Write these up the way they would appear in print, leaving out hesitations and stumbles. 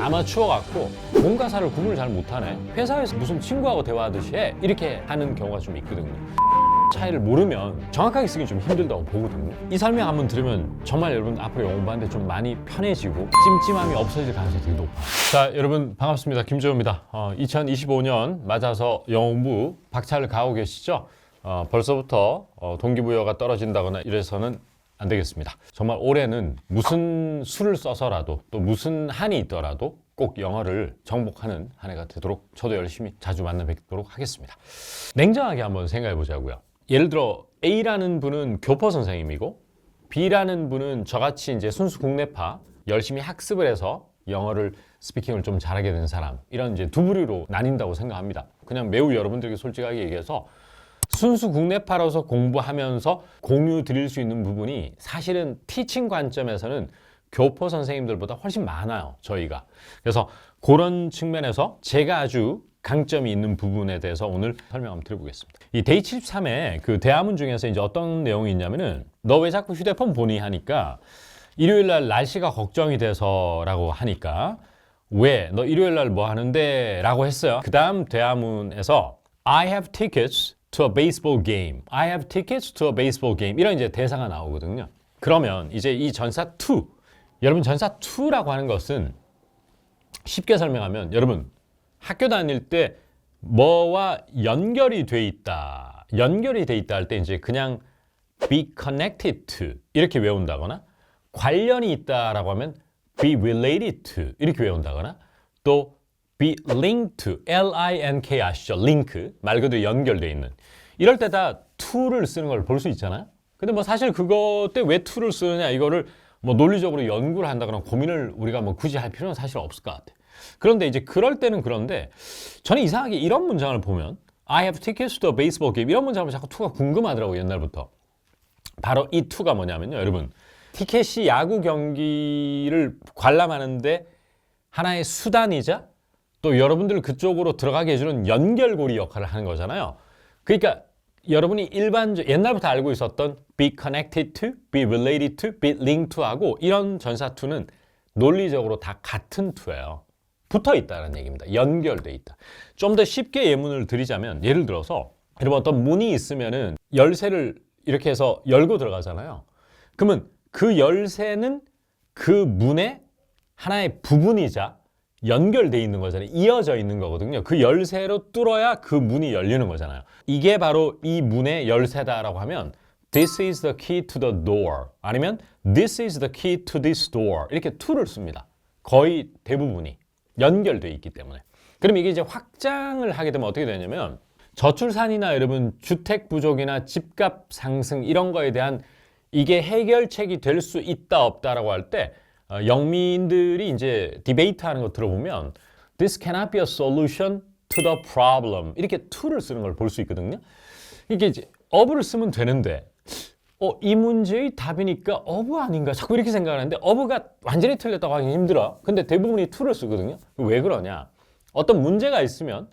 아마추어 같고 공과사를 구분을 잘 못하네. 회사에서 무슨 친구하고 대화하듯이 해. 이렇게 하는 경우가 좀 있거든요. 차이를 모르면 정확하게 쓰기 좀 힘들다고 보거든요. 이 설명 한번 들으면 정말 여러분 앞으로 영어 공부하는데 좀 많이 편해지고 찜찜함이 없어질 가능성이 되게 높아요. 자, 여러분 반갑습니다. 김재호입니다. 2025년 맞아서 영어 공부 박차를 가고 계시죠? 벌써부터 동기부여가 떨어진다거나 이래서는 안 되겠습니다. 정말 올해는 무슨 수를 써서라도 또 무슨 한이 있더라도 꼭 영어를 정복하는 한 해가 되도록 저도 열심히 자주 만나 뵙도록 하겠습니다. 냉정하게 한번 생각해 보자고요. 예를 들어 A라는 분은 교포 선생님이고 B라는 분은 저같이 이제 순수 국내파 열심히 학습을 해서 영어를 스피킹을 좀 잘하게 된 사람, 이런 이제 두 부류로 나뉜다고 생각합니다. 그냥 매우 여러분들에게 솔직하게 얘기해서 순수 국내파로서 공부하면서 공유 드릴 수 있는 부분이 사실은 티칭 관점에서는 교포 선생님들보다 훨씬 많아요, 저희가. 그래서 그런 측면에서 제가 아주 강점이 있는 부분에 대해서 오늘 설명 한번 드려보겠습니다. 이 데이 73에 그 대화문 중에서 이제 어떤 내용이 있냐면은 너 왜 자꾸 휴대폰 보니 하니까 일요일 날 날씨가 걱정이 돼서라고 하니까 왜 너 일요일 날 뭐 하는데 라고 했어요. 그 다음 대화문에서 I have tickets to a baseball game. I have tickets to a baseball game. 이런 이제 대사가 나오거든요. 그러면 이제 이 전사 to, 여러분 전사 to라고 하는 것은 쉽게 설명하면 여러분 학교 다닐 때 뭐와 연결이 돼 있다. 연결이 돼 있다 할 때 이제 그냥 be connected to 이렇게 외운다거나 관련이 있다라고 하면 be related to 이렇게 외운다거나 또 be linked to, L-I-N-K 아시죠? 링크, 말 그대로 연결돼 있는. 이럴 때 다 to를 쓰는 걸 볼 수 있잖아요. 근데 뭐 사실 그거 때 왜 to를 쓰느냐 이거를 뭐 논리적으로 연구를 한다거나 고민을 우리가 뭐 굳이 할 필요는 사실 없을 것 같아. 그런데 이제 그럴 때는 그런데 저는 이상하게 이런 문장을 보면 I have tickets to a baseball game 이런 문장을 자꾸 to가 궁금하더라고요, 옛날부터. 바로 이 to가 뭐냐면요, 여러분. 티켓이 야구 경기를 관람하는데 하나의 수단이자 또 여러분들 그쪽으로 들어가게 해주는 연결고리 역할을 하는 거잖아요. 그러니까 여러분이 옛날부터 알고 있었던 be connected to, be related to, be linked to 하고 이런 전사 to는 논리적으로 다 같은 to예요. 붙어 있다는 얘기입니다. 연결돼 있다. 좀 더 쉽게 예문을 드리자면 예를 들어서 여러분 어떤 문이 있으면은 열쇠를 이렇게 해서 열고 들어가잖아요. 그러면 그 열쇠는 그 문의 하나의 부분이자 연결돼 있는 거잖아요. 이어져 있는 거거든요. 그 열쇠로 뚫어야 그 문이 열리는 거잖아요. 이게 바로 이 문의 열쇠다라고 하면 This is the key to the door 아니면 This is the key to this door 이렇게 to를 씁니다. 거의 대부분이 연결돼 있기 때문에. 그럼 이게 이제 확장을 하게 되면 어떻게 되냐면 저출산이나 여러분 주택 부족이나 집값 상승 이런 거에 대한 이게 해결책이 될 수 있다 없다라고 할 때 영민들이 이제 디베이트 하는 거 들어보면 This cannot be a solution to the problem 이렇게 to를 쓰는 걸 볼 수 있거든요. 이게 이제 of를 쓰면 되는데 이 문제의 답이니까 of 아닌가 자꾸 이렇게 생각하는데 of가 완전히 틀렸다고 하기 힘들어. 근데 대부분이 to를 쓰거든요. 왜 그러냐? 어떤 문제가 있으면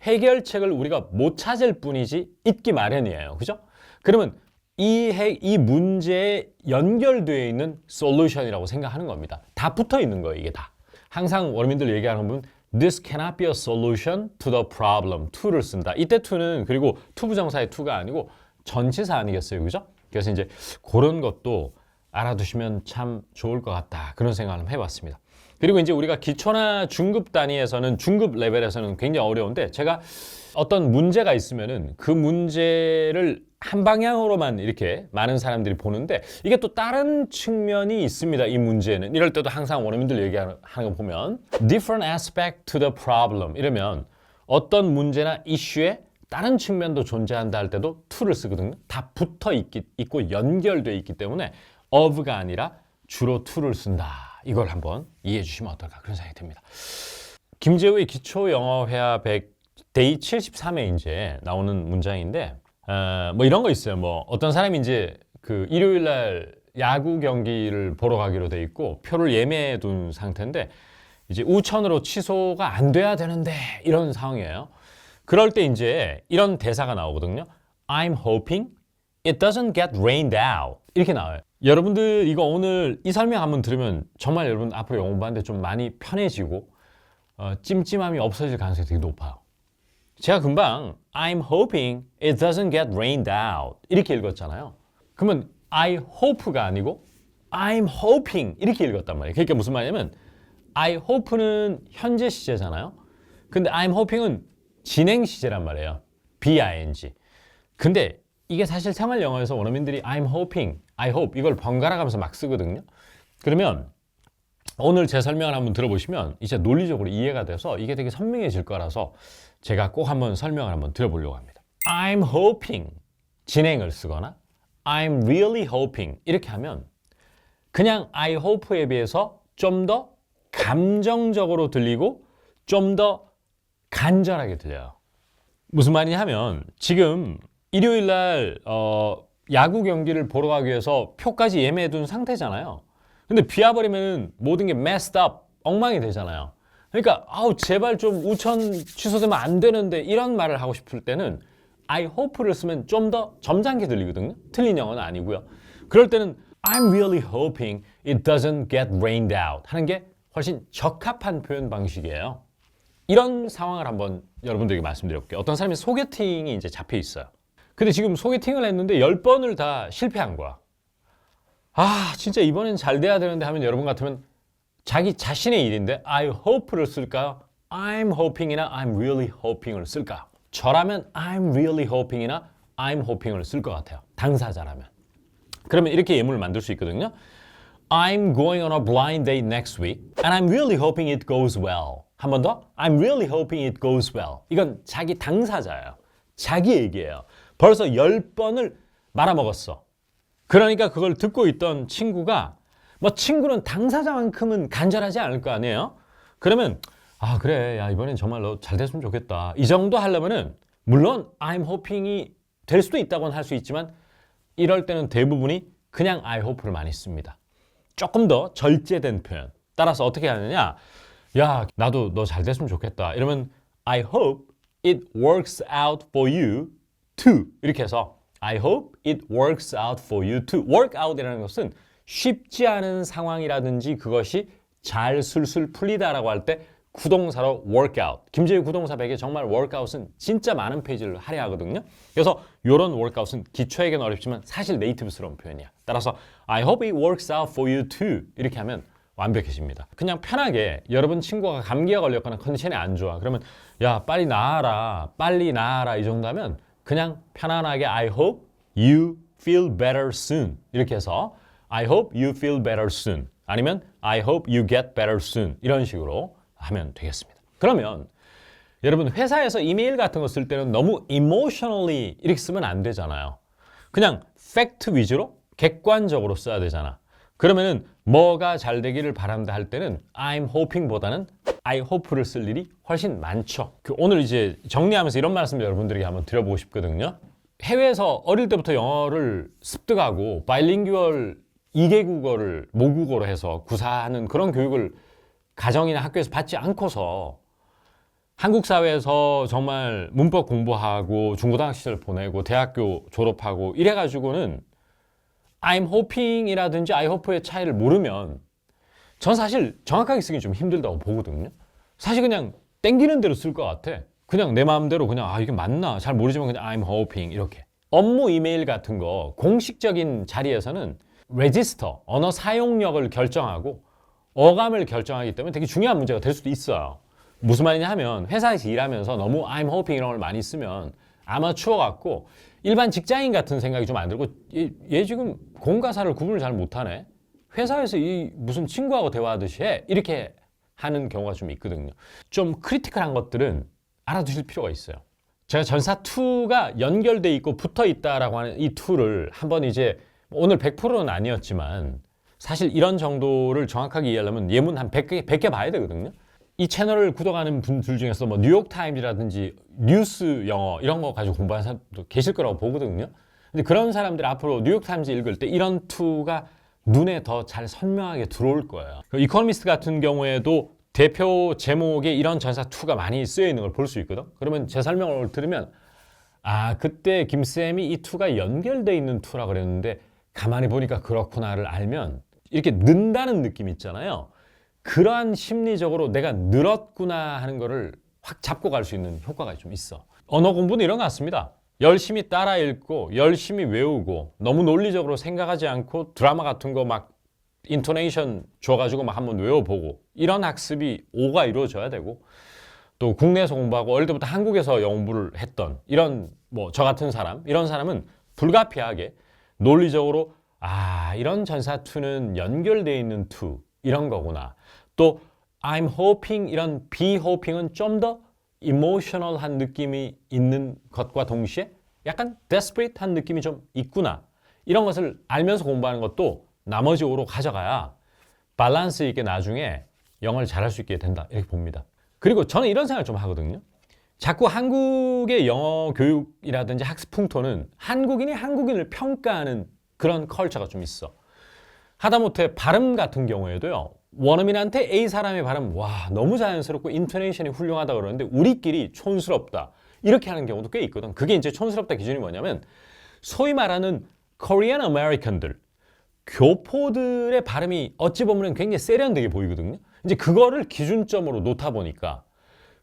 해결책을 우리가 못 찾을 뿐이지 있기 마련이에요. 그죠? 그러면 이 문제에 연결되어 있는 솔루션이라고 생각하는 겁니다. 다 붙어 있는 거예요, 이게 다. 항상 원어민들 얘기하는 부분 This cannot be a solution to the problem. to를 쓴다. 이때 to는 그리고 to 부정사의 to가 아니고 전치사 아니겠어요, 그죠? 그래서 이제 그런 것도 알아두시면 참 좋을 것 같다. 그런 생각을 한번 해봤습니다. 그리고 이제 우리가 기초나 중급 단위에서는 중급 레벨에서는 굉장히 어려운데 제가 어떤 문제가 있으면은 그 문제를 한 방향으로만 이렇게 많은 사람들이 보는데 이게 또 다른 측면이 있습니다. 이 문제는 이럴 때도 항상 원어민들 얘기하는 거 보면 different aspect to the problem 이러면 어떤 문제나 이슈에 다른 측면도 존재한다 할 때도 to를 쓰거든요. 다 붙어 있고 연결돼 있기 때문에 of가 아니라 주로 to를 쓴다. 이걸 한번 이해해 주시면 어떨까 그런 생각이 듭니다. 김재우의 기초 영어 회화 100 데이 73에 이제 나오는 문장인데 뭐 이런 거 있어요. 뭐 어떤 사람이 이제 그 일요일 날 야구 경기를 보러 가기로 돼 있고 표를 예매해 둔 상태인데 이제 우천으로 취소가 안 돼야 되는데 이런 상황이에요. 그럴 때 이제 이런 대사가 나오거든요. I'm hoping It doesn't get rained out. 이렇게 나와요. 여러분들 이거 오늘 이 설명 한번 들으면 정말 여러분 앞으로 영어 공부하는데 좀 많이 편해지고 찜찜함이 없어질 가능성이 되게 높아요. 제가 금방 I'm hoping it doesn't get rained out 이렇게 읽었잖아요. 그러면 I hope가 아니고 I'm hoping 이렇게 읽었단 말이에요. 그러니까 무슨 말이냐면 I hope는 현재 시제잖아요. 근데 I'm hoping은 진행 시제란 말이에요. BING. 근데 이게 사실 생활 영어에서 원어민들이 I'm hoping, I hope 이걸 번갈아 가면서 막 쓰거든요. 그러면 오늘 제 설명을 한번 들어보시면 이제 논리적으로 이해가 돼서 이게 되게 선명해질 거라서 제가 꼭 한번 설명을 한번 드려보려고 합니다. I'm hoping 진행을 쓰거나 I'm really hoping 이렇게 하면 그냥 I hope에 비해서 좀 더 감정적으로 들리고 좀 더 간절하게 들려요. 무슨 말이냐 하면 지금 일요일 날 야구 경기를 보러 가기 위해서 표까지 예매해 둔 상태잖아요. 근데 비 와버리면 모든 게 messed up, 엉망이 되잖아요. 그러니까 아우 제발 좀 우천 취소되면 안 되는데 이런 말을 하고 싶을 때는 I hope를 쓰면 좀 더 점잖게 들리거든요. 틀린 영어는 아니고요. 그럴 때는 I'm really hoping it doesn't get rained out 하는 게 훨씬 적합한 표현 방식이에요. 이런 상황을 한번 여러분들에게 말씀드려볼게요. 어떤 사람이 소개팅이 이제 잡혀 있어요. 근데 지금 소개팅을 했는데 10번을 다 실패한 거야. 아 진짜 이번엔 잘 돼야 되는데 하면 여러분 같으면 자기 자신의 일인데 I hope를 쓸까요? I'm hoping이나 I'm really hoping을 쓸까요? 저라면 I'm really hoping이나 I'm hoping을 쓸 것 같아요. 당사자라면. 그러면 이렇게 예문을 만들 수 있거든요. I'm going on a blind date next week and I'm really hoping it goes well. 한 번 더. I'm really hoping it goes well. 이건 자기 당사자예요. 자기 얘기예요. 벌써 10번을 말아먹었어. 그러니까 그걸 듣고 있던 친구가 뭐 친구는 당사자만큼은 간절하지 않을 거 아니에요? 그러면 아 그래 야 이번엔 정말 너 잘 됐으면 좋겠다. 이 정도 하려면은 물론 I'm hoping이 될 수도 있다고는 할 수 있지만 이럴 때는 대부분이 그냥 I hope를 많이 씁니다. 조금 더 절제된 표현. 따라서 어떻게 하느냐? 야 나도 너 잘 됐으면 좋겠다. 이러면 I hope it works out for you too. 이렇게 해서 I hope it works out for you too. work out이라는 것은 쉽지 않은 상황이라든지 그것이 잘 술술 풀리다라고 할 때 구동사로 work out. 김재유 구동사 100에 정말 workout은 진짜 많은 페이지를 할애하거든요. 그래서 이런 workout은 기초에게는 어렵지만 사실 네이티브스러운 표현이야. 따라서 I hope it works out for you too. 이렇게 하면 완벽해집니다. 그냥 편하게 여러분 친구가 감기에 걸렸거나 컨디션이 안 좋아. 그러면 야 빨리 나아라. 빨리 나아라. 이 정도 하면 그냥 편안하게 I hope you feel better soon. 이렇게 해서 I hope you feel better soon. 아니면 I hope you get better soon. 이런 식으로 하면 되겠습니다. 그러면 여러분 회사에서 이메일 같은 거 쓸 때는 너무 emotionally 이렇게 쓰면 안 되잖아요. 그냥 팩트 위주로 객관적으로 써야 되잖아. 그러면은 뭐가 잘 되기를 바란다 할 때는 I'm hoping보다는 I hope를 쓸 일이 훨씬 많죠. 오늘 이제 정리하면서 이런 말씀을 여러분들에게 한번 드려보고 싶거든요. 해외에서 어릴 때부터 영어를 습득하고 바이링구얼 2개 국어를 모국어로 해서 구사하는 그런 교육을 가정이나 학교에서 받지 않고서 한국 사회에서 정말 문법 공부하고 중고등학교 시절 보내고 대학교 졸업하고 이래가지고는 I'm hoping이라든지 I hope의 차이를 모르면 전 사실 정확하게 쓰기 좀 힘들다고 보거든요. 사실 그냥 땡기는 대로 쓸 것 같아. 그냥 내 마음대로 그냥 아 이게 맞나 잘 모르지만 그냥 I'm hoping 이렇게. 업무 이메일 같은 거 공식적인 자리에서는 레지스터, 언어 사용력을 결정하고 어감을 결정하기 때문에 되게 중요한 문제가 될 수도 있어요. 무슨 말이냐 하면 회사에서 일하면서 너무 I'm hoping 이런 걸 많이 쓰면 아마추어 같고 일반 직장인 같은 생각이 좀 안 들고 얘 지금 공과사를 구분을 잘 못하네. 회사에서 이 무슨 친구하고 대화하듯이 해. 이렇게 하는 경우가 좀 있거든요. 좀 크리티컬한 것들은 알아두실 필요가 있어요. 제가 전사 2가 연결돼 있고 붙어 있다라고 하는 이 2를 한번 이제 오늘 100%는 아니었지만 사실 이런 정도를 정확하게 이해하려면 예문 한 100개 봐야 되거든요. 이 채널을 구독하는 분들 중에서 뭐 뉴욕타임즈라든지 뉴스 영어 이런 거 가지고 공부하는 사람도 계실 거라고 보거든요. 근데 그런 사람들이 앞으로 뉴욕타임즈 읽을 때 이런 2가 눈에 더 잘 선명하게 들어올 거예요. 이코노미스트 같은 경우에도 대표 제목에 이런 전사 2가 많이 쓰여 있는 걸 볼 수 있거든. 그러면 제 설명을 들으면 아, 그때 김쌤이 이 to가 연결돼 있는 to라 그랬는데 가만히 보니까 그렇구나를 알면 이렇게 는다는 느낌 있잖아요. 그러한 심리적으로 내가 늘었구나 하는 거를 확 잡고 갈 수 있는 효과가 좀 있어. 언어 공부는 이런 것 같습니다. 열심히 따라 읽고 열심히 외우고 너무 논리적으로 생각하지 않고 드라마 같은 거 막 인토네이션 줘가지고 막 한번 외워보고 이런 학습이 오가 이루어져야 되고 또 국내에서 공부하고 어릴 때부터 한국에서 영어 공부를 했던 이런 뭐 저 같은 사람 이런 사람은 불가피하게 논리적으로 아 이런 전사 to는 연결되어 있는 to 이런 거구나. 또 I'm hoping 이런 be hoping은 좀 더 emotional한 느낌이 있는 것과 동시에 약간 desperate한 느낌이 좀 있구나. 이런 것을 알면서 공부하는 것도 나머지 오로 가져가야 밸런스 있게 나중에 영어를 잘할 수 있게 된다 이렇게 봅니다. 그리고 저는 이런 생각을 좀 하거든요. 자꾸 한국의 영어 교육이라든지 학습 풍토는 한국인이 한국인을 평가하는 그런 컬처가 좀 있어. 하다못해 발음 같은 경우에도요. 원어민한테 A 사람의 발음 와 너무 자연스럽고 인토네이션이 훌륭하다 그러는데 우리끼리 촌스럽다 이렇게 하는 경우도 꽤 있거든. 그게 이제 촌스럽다 기준이 뭐냐면 소위 말하는 코리안 아메리칸들 교포들의 발음이 어찌 보면 굉장히 세련되게 보이거든요. 이제 그거를 기준점으로 놓다 보니까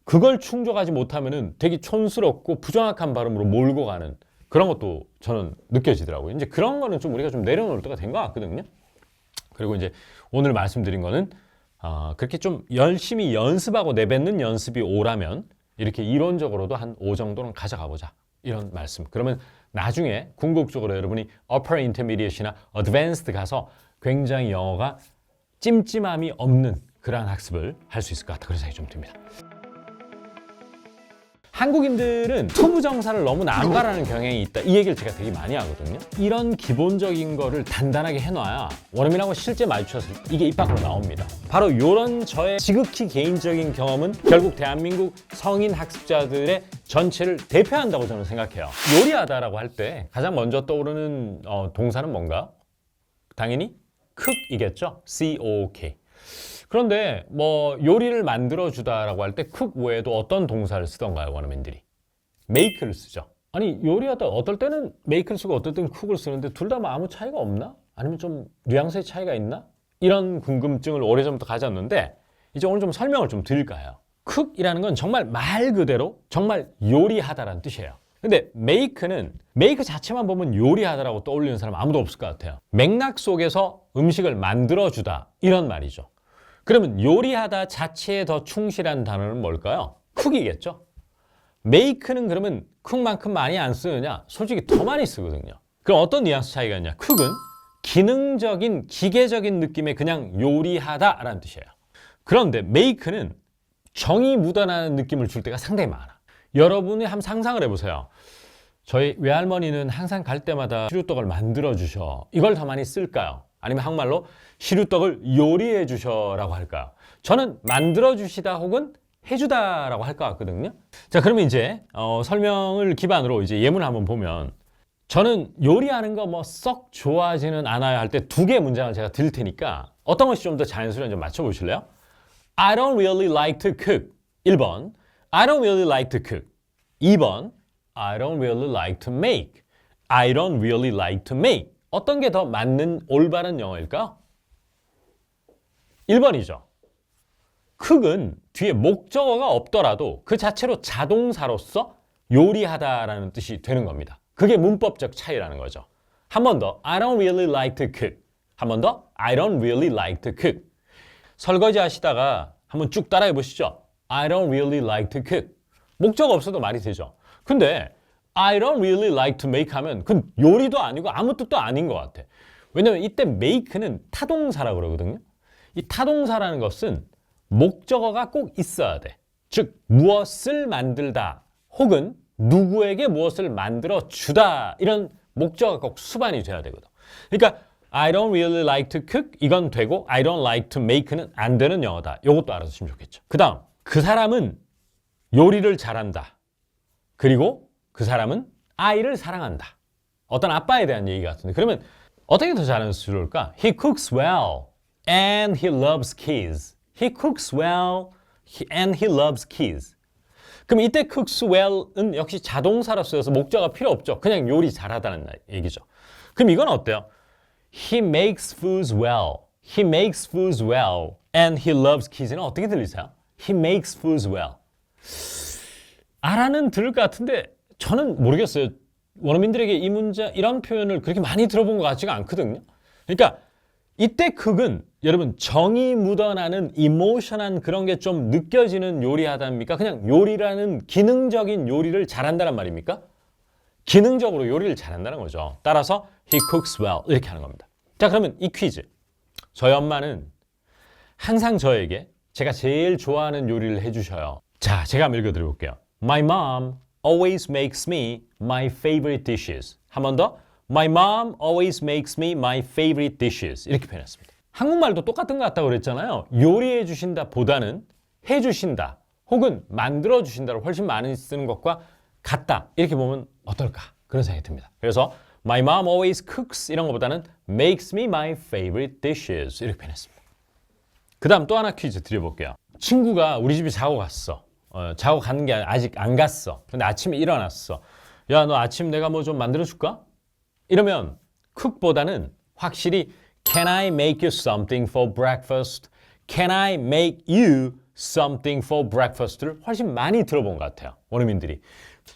그걸 충족하지 못하면은 되게 촌스럽고 부정확한 발음으로 몰고 가는 그런 것도 저는 느껴지더라고요. 이제 그런 거는 좀 우리가 좀 내려놓을 때가 된 것 같거든요. 그리고 이제 오늘 말씀드린 거는 그렇게 좀 열심히 연습하고 내뱉는 연습이 5라면 이렇게 이론적으로도 한 5 정도는 가져가 보자. 이런 말씀. 그러면 나중에 궁극적으로 여러분이 Upper Intermediate이나 Advanced 가서 굉장히 영어가 찜찜함이 없는 그러한 학습을 할 수 있을 것 같다. 그런 생각이 좀 듭니다. 한국인들은 투부정사를 너무 남발하는 경향이 있다. 이 얘기를 제가 되게 많이 하거든요. 이런 기본적인 거를 단단하게 해놔야 원어민하고 실제 마주쳐서 이게 입 밖으로 나옵니다. 바로 이런 저의 지극히 개인적인 경험은 결국 대한민국 성인 학습자들의 전체를 대표한다고 저는 생각해요. 요리하다라고 할 때 가장 먼저 떠오르는 동사는 뭔가? 당연히 cook이겠죠. C-O-O-K. 그런데 뭐 요리를 만들어주다라고 할 때 cook 외에도 어떤 동사를 쓰던가요, 원어민들이? make를 쓰죠. 아니 요리하다 어떨 때는 make를 쓰고 어떨 때는 cook을 쓰는데 둘 다 뭐 아무 차이가 없나? 아니면 좀 뉘앙스의 차이가 있나? 이런 궁금증을 오래전부터 가졌는데 이제 오늘 좀 설명을 좀 드릴까 해요. cook이라는 건 정말 말 그대로 정말 요리하다라는 뜻이에요. 근데 make는 make 자체만 보면 요리하다라고 떠올리는 사람 아무도 없을 것 같아요. 맥락 속에서 음식을 만들어주다 이런 말이죠. 그러면 요리하다 자체에 더 충실한 단어는 뭘까요? cook이겠죠. make는 그러면 cook만큼 많이 안 쓰느냐? 솔직히 더 많이 쓰거든요. 그럼 어떤 뉘앙스 차이가 있냐? cook은 기능적인 기계적인 느낌의 그냥 요리하다라는 뜻이에요. 그런데 make는 정이 묻어나는 느낌을 줄 때가 상당히 많아. 여러분이 한번 상상을 해보세요. 저희 외할머니는 항상 갈 때마다 시루떡을 만들어 주셔. 이걸 더 많이 쓸까요? 아니면 한국말로 시루떡을 요리해 주셔라고 할까요? 저는 만들어 주시다 혹은 해주다라고 할 것 같거든요. 자, 그러면 이제 설명을 기반으로 이제 예문을 한번 보면 저는 요리하는 거 뭐 썩 좋아하지는 않아요 할 때 2개의 문장을 제가 드릴 테니까 어떤 것이 좀 더 자연스러운지 좀 맞춰보실래요? I don't really like to cook. 1번 I don't really like to cook. 2번 I don't really like to make. I don't really like to make. 어떤 게 더 맞는 올바른 영어일까요? 1번이죠. cook은 뒤에 목적어가 없더라도 그 자체로 자동사로서 요리하다라는 뜻이 되는 겁니다. 그게 문법적 차이라는 거죠. 한 번 더 I don't really like to cook. 한 번 더 I don't really like to cook. 설거지 하시다가 한번 쭉 따라해 보시죠. I don't really like to cook. 목적 없어도 말이 되죠. 근데 I don't really like to make 하면 그건 요리도 아니고 아무 뜻도 아닌 것 같아. 왜냐면 이때 make는 타동사라고 그러거든요. 이 타동사라는 것은 목적어가 꼭 있어야 돼. 즉 무엇을 만들다 혹은 누구에게 무엇을 만들어 주다 이런 목적어가 꼭 수반이 돼야 되거든. 그러니까 I don't really like to cook 이건 되고 I don't like to make는 안 되는 영어다. 이것도 알아두시면 좋겠죠. 그 다음 그 사람은 요리를 잘한다. 그리고 그 사람은 아이를 사랑한다. 어떤 아빠에 대한 얘기 같은데 그러면 어떻게 더 잘하는 수 좋을까? He cooks well and he loves kids. He cooks well and he loves kids. 그럼 이때 cooks well은 역시 자동사로 쓰여서 목적어가 필요 없죠. 그냥 요리 잘하다는 얘기죠. 그럼 이건 어때요? He makes foods well. He makes foods well. And he loves kids는 어떻게 들리세요? He makes foods well. 알아는 들을 것 같은데 저는 모르겠어요. 원어민들에게 이 문장, 이런 표현을 그렇게 많이 들어본 것 같지가 않거든요. 그러니까 이때 cook은 여러분 정이 묻어나는 이모션한 그런 게 좀 느껴지는 요리하다입니까? 그냥 요리라는 기능적인 요리를 잘한다는 말입니까? 기능적으로 요리를 잘한다는 거죠. 따라서 he cooks well 이렇게 하는 겁니다. 자, 그러면 이 퀴즈. 저희 엄마는 항상 저에게 제가 제일 좋아하는 요리를 해주셔요. 자, 제가 한번 읽어드려볼게요. My mom always makes me my favorite dishes. 한 번 더. My mom always makes me my favorite dishes. 이렇게 표현했습니다. 한국말도 똑같은 것 같다고 그랬잖아요. 요리해 주신다 보다는 해주신다 혹은 만들어 주신다를 훨씬 많이 쓰는 것과 같다. 이렇게 보면 어떨까? 그런 생각이 듭니다. 그래서 My mom always cooks 이런 것보다는 makes me my favorite dishes 이렇게 표현했습니다. 그 다음 또 하나 퀴즈 드려볼게요. 친구가 우리 집에 자고 갔어. 자고 가는 게 아직 안 갔어. 근데 아침에 일어났어. 야, 너 아침 내가 뭐 좀 만들어줄까? 이러면 cook보다는 확실히 Can I make you something for breakfast? Can I make you something for breakfast를 훨씬 많이 들어본 것 같아요. 원어민들이.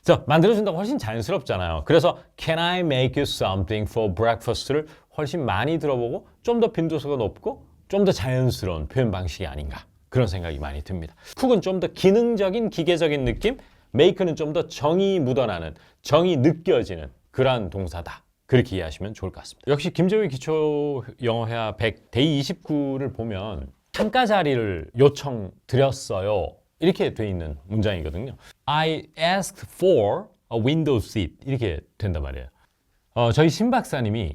자, 만들어준다고 훨씬 자연스럽잖아요. 그래서 Can I make you something for breakfast를 훨씬 많이 들어보고 좀 더 빈도수가 높고 좀 더 자연스러운 표현 방식이 아닌가. 그런 생각이 많이 듭니다. cook은 좀 더 기능적인 기계적인 느낌, make는 좀 더 정이 묻어나는, 정이 느껴지는 그러한 동사다. 그렇게 이해하시면 좋을 것 같습니다. 역시 김재우의 기초 영어 회화 100 데이 29를 보면 창가 자리를 요청드렸어요. 이렇게 돼 있는 문장이거든요. I asked for a window seat 이렇게 된단 말이에요. 저희 신 박사님이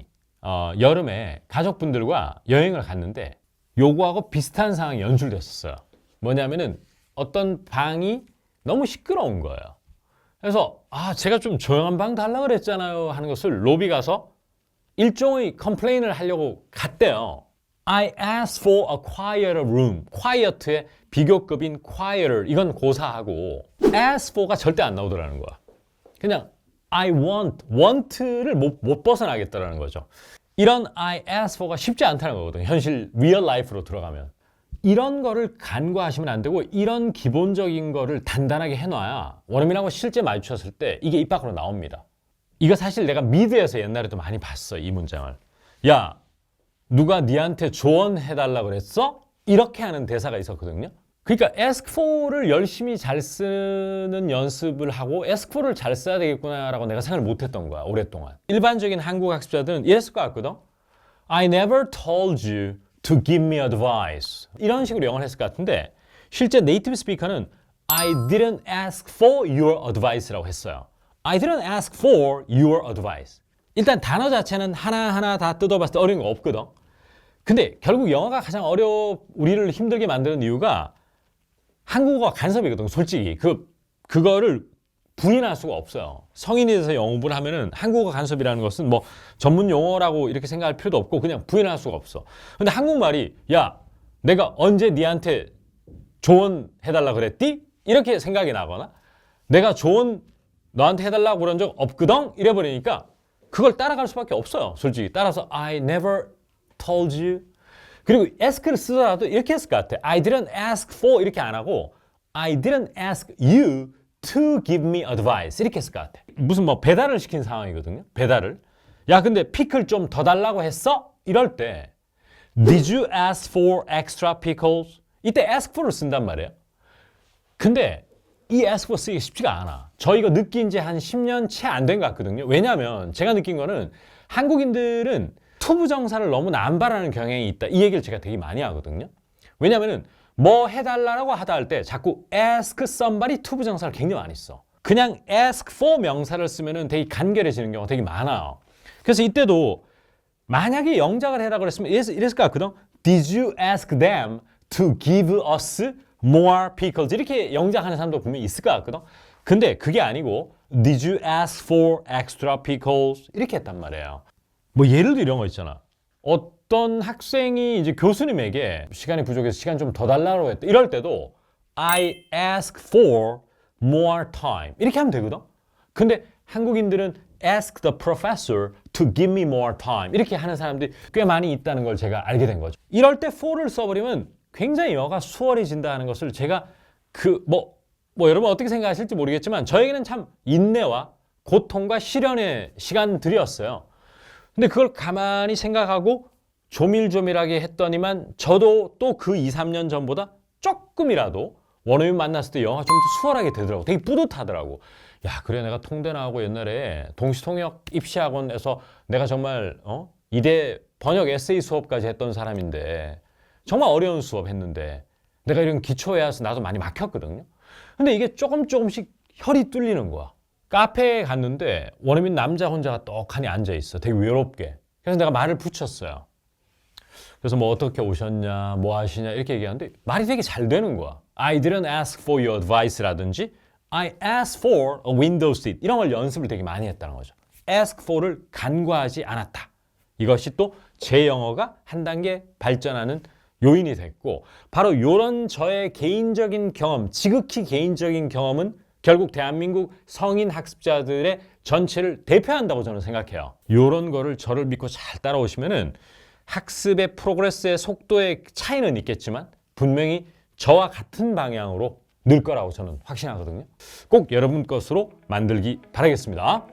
여름에 가족분들과 여행을 갔는데 요거하고 비슷한 상황이 연출됐었어요. 뭐냐면은 어떤 방이 너무 시끄러운 거예요. 그래서 제가 좀 조용한 방 달라고 그랬잖아요 하는 것을 로비 가서 일종의 컴플레인을 하려고 갔대요. I asked for a quieter room. quiet의 비교급인 quieter 이건 고사하고 ask for가 절대 안 나오더라는 거야. 그냥 I want를 못 벗어나겠다라는 거죠. 이런 I asked for가 쉽지 않다는 거거든요. 현실 real life로 들어가면. 이런 거를 간과하시면 안 되고 이런 기본적인 거를 단단하게 해놔야 원어민하고 실제 마주쳤을 때 이게 입 밖으로 나옵니다. 이거 사실 내가 미드에서 옛날에도 많이 봤어. 이 문장을. 야, 누가 니한테 조언해달라고 그랬어? 이렇게 하는 대사가 있었거든요. 그러니까 ask for를 열심히 잘 쓰는 연습을 하고 ask for를 잘 써야 되겠구나라고 내가 생각을 못했던 거야. 오랫동안. 일반적인 한국 학습자들은 이랬을 것 같거든. I never told you to give me advice. 이런 식으로 영어를 했을 것 같은데 실제 네이티브 스피커는 I didn't ask for your advice라고 했어요. I didn't ask for your advice. 일단 단어 자체는 하나하나 다 뜯어봤을 때 어려운 거 없거든. 근데 결국 영어가 가장 우리를 힘들게 만드는 이유가 한국어가 간섭이거든. 솔직히 그거를 부인할 수가 없어요. 성인이 돼서 영어 공부를 하면은 한국어 간섭이라는 것은 뭐 전문 용어라고 이렇게 생각할 필요도 없고 그냥 부인할 수가 없어. 근데 한국말이 야, 내가 언제 니한테 조언해달라 그랬디? 이렇게 생각이 나거나 내가 조언 너한테 해달라고 그런 적 없거든? 이래버리니까 그걸 따라갈 수밖에 없어요. 솔직히. 따라서 I never told you. 그리고 ask를 쓰더라도 이렇게 했을 것 같아. I didn't ask for 이렇게 안 하고 I didn't ask you to give me advice 이렇게 했을 것 같아. 무슨 뭐 배달을 시킨 상황이거든요. 배달을. 야, 근데 피클 좀 더 달라고 했어? 이럴 때 Did you ask for extra pickles? 이때 ask for를 쓴단 말이에요. 근데 이 ask for 쓰기 쉽지가 않아. 저 이거 느낀 지 한 10년 채 안 된 것 같거든요. 왜냐하면 제가 느낀 거는 한국인들은 투부정사를 너무 남발하는 경향이 있다. 이 얘기를 제가 되게 많이 하거든요. 왜냐하면 뭐 해달라고 하다 할 때 자꾸 ask somebody 투부정사를 굉장히 많이 써. 그냥 ask for 명사를 쓰면 되게 간결해지는 경우가 되게 많아요. 그래서 이때도 만약에 영작을 해라 그랬으면 이랬을 것 같거든. Did you ask them to give us more pickles? 이렇게 영작하는 사람도 분명히 있을 것 같거든. 근데 그게 아니고 Did you ask for extra pickles? 이렇게 했단 말이에요. 뭐 예를 들어 이런 거 있잖아. 어떤 학생이 이제 교수님에게 시간이 부족해서 시간 좀 더 달라고 했다. 이럴 때도 I ask for more time 이렇게 하면 되거든. 근데 한국인들은 ask the professor to give me more time 이렇게 하는 사람들이 꽤 많이 있다는 걸 제가 알게 된 거죠. 이럴 때 for를 써버리면 굉장히 영어가 수월해진다는 것을 제가 여러분 어떻게 생각하실지 모르겠지만 저에게는 참 인내와 고통과 시련의 시간들이었어요. 근데 그걸 가만히 생각하고 조밀조밀하게 했더니만 저도 또 그 2, 3년 전보다 조금이라도 원어민 만났을 때 영어가 좀 더 수월하게 되더라고. 되게 뿌듯하더라고. 야, 그래 내가 통대 나오고 옛날에 동시통역 입시학원에서 내가 정말 이대 번역 에세이 수업까지 했던 사람인데 정말 어려운 수업 했는데 내가 이런 기초 외워서 나도 많이 막혔거든요. 근데 이게 조금씩 혈이 뚫리는 거야. 카페에 갔는데 원어민 남자 혼자가 떡하니 앉아있어. 되게 외롭게. 그래서 내가 말을 붙였어요. 그래서 뭐 어떻게 오셨냐, 뭐 하시냐 이렇게 얘기하는데 말이 되게 잘 되는 거야. I didn't ask for your advice라든지 I asked for a window seat 이런 걸 연습을 되게 많이 했다는 거죠. ask for를 간과하지 않았다. 이것이 또 제 영어가 한 단계 발전하는 요인이 됐고 바로 이런 저의 개인적인 경험, 지극히 개인적인 경험은 결국 대한민국 성인 학습자들의 전체를 대표한다고 저는 생각해요. 이런 거를 저를 믿고 잘 따라오시면은 학습의 프로그레스의 속도의 차이는 있겠지만 분명히 저와 같은 방향으로 늘 거라고 저는 확신하거든요. 꼭 여러분 것으로 만들기 바라겠습니다.